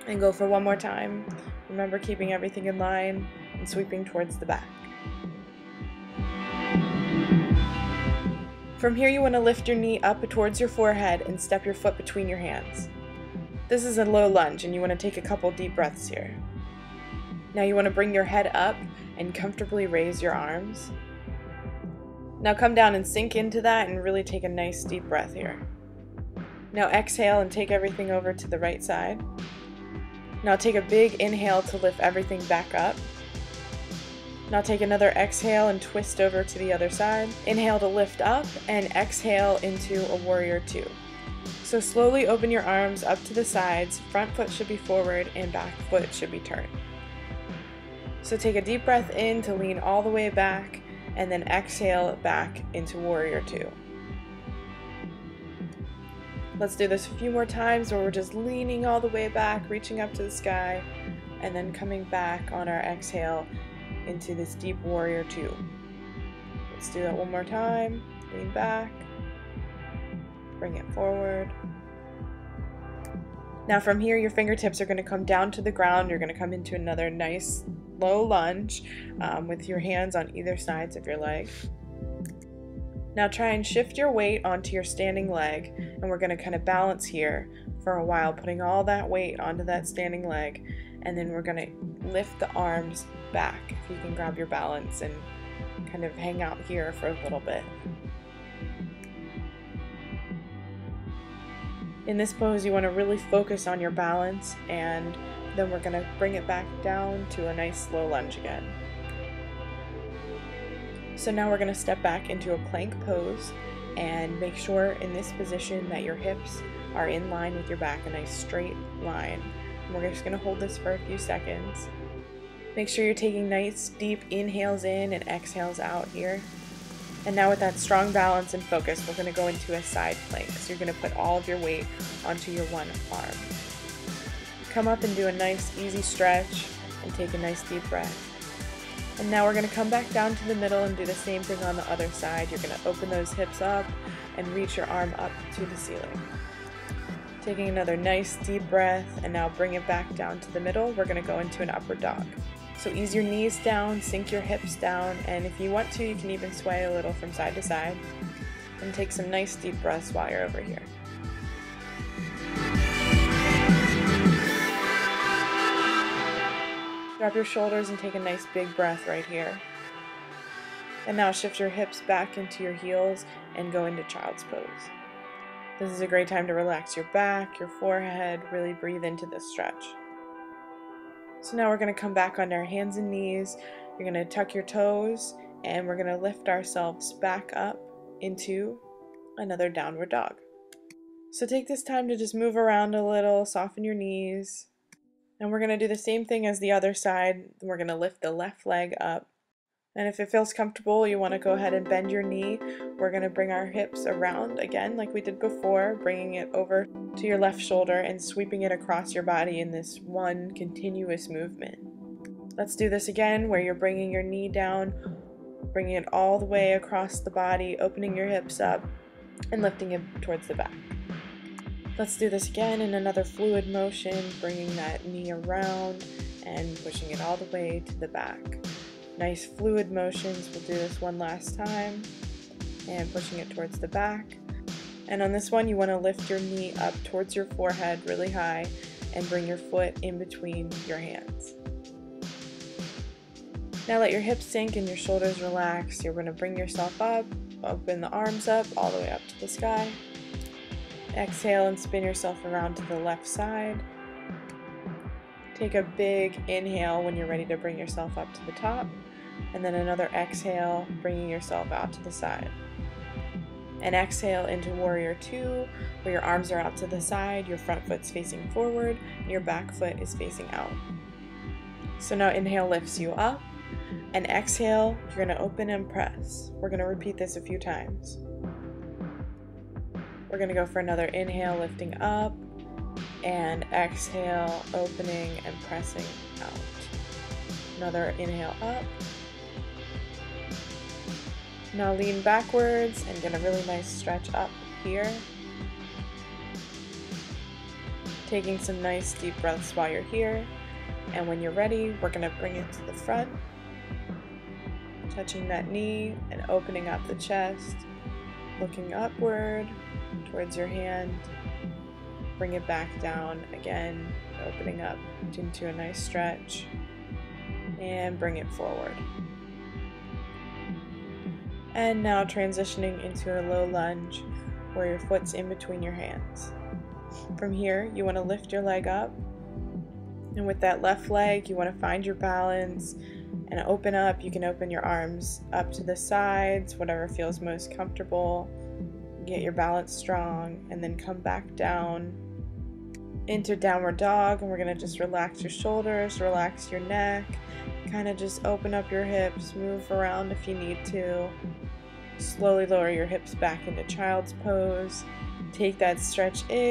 And go for one more time. Remember keeping everything in line and sweeping towards the back. From here, you want to lift your knee up towards your forehead and step your foot between your hands. This is a low lunge and you want to take a couple deep breaths here. Now you want to bring your head up and comfortably raise your arms. Now come down and sink into that and really take a nice deep breath here. Now exhale and take everything over to the right side. Now take a big inhale to lift everything back up. Now take another exhale and twist over to the other side. Inhale to lift up and exhale into a warrior two. So slowly open your arms up to the sides. Front foot should be forward and back foot should be turned. So take a deep breath in to lean all the way back and then exhale back into warrior two. Let's do this a few more times where we're just leaning all the way back, reaching up to the sky, and then coming back on our exhale into this deep warrior two. Let's do that one more time. Lean back, bring it forward. Now from here, your fingertips are going to come down to the ground. You're going to come into another nice low lunge with your hands on either sides of your leg. Now try and shift your weight onto your standing leg, and we're going to kind of balance here for a while, putting all that weight onto that standing leg, and then we're going to lift the arms back. If you can grab your balance and kind of hang out here for a little bit. In this pose, you want to really focus on your balance, and then we're going to bring it back down to a nice slow lunge again. So now we're going to step back into a plank pose and make sure in this position that your hips are in line with your back, a nice straight line. And we're just going to hold this for a few seconds. Make sure you're taking nice deep inhales in and exhales out here. And now with that strong balance and focus, we're going to go into a side plank. So you're going to put all of your weight onto your one arm. Come up and do a nice easy stretch and take a nice deep breath. And now we're going to come back down to the middle and do the same thing on the other side. You're going to open those hips up and reach your arm up to the ceiling. Taking another nice deep breath, and now bring it back down to the middle. We're going to go into an upward dog. So ease your knees down, sink your hips down, and if you want to, you can even sway a little from side to side. And take some nice deep breaths while you're over here. Drop your shoulders and take a nice big breath right here. And now shift your hips back into your heels and go into child's pose. This is a great time to relax your back, your forehead, really breathe into this stretch. So now we're going to come back on our hands and knees. You're going to tuck your toes and we're going to lift ourselves back up into another downward dog. So take this time to just move around a little, soften your knees. And we're going to do the same thing as the other side. We're going to lift the left leg up. And if it feels comfortable, you want to go ahead and bend your knee. We're going to bring our hips around again like we did before, bringing it over to your left shoulder and sweeping it across your body in this one continuous movement. Let's do this again where you're bringing your knee down, bringing it all the way across the body, opening your hips up and lifting it towards the back. Let's do this again in another fluid motion, bringing that knee around and pushing it all the way to the back. Nice fluid motions. We'll do this one last time and pushing it towards the back. And on this one, you want to lift your knee up towards your forehead really high and bring your foot in between your hands. Now let your hips sink and your shoulders relax. You're going to bring yourself up, open the arms up all the way up to the sky. Exhale and spin yourself around to the left side. Take a big inhale when you're ready to bring yourself up to the top, and then another exhale, bringing yourself out to the side. And exhale into warrior two, where your arms are out to the side, your front foot's facing forward, and your back foot is facing out. So now inhale lifts you up, and exhale, you're going to open and press. We're going to repeat this a few times. We're going to go for another inhale, lifting up, and exhale, opening and pressing out. Another inhale up. Now lean backwards and get a really nice stretch up here. taking some nice deep breaths while you're here. And when you're ready, we're going to bring it to the front, touching that knee and opening up the chest, looking upward towards your hand. Bring it back down again, opening up into a nice stretch, and bring it forward. And now transitioning into a low lunge where your foot's in between your hands. From here, you want to lift your leg up, and with that left leg, you want to find your balance and open up. You can open your arms up to the sides, whatever feels most comfortable. Get your balance strong, and then come back down into downward dog, and we're going to just relax your shoulders, relax your neck, kind of just open up your hips, move around if you need to. Slowly lower your hips back into child's pose. Take that stretch in.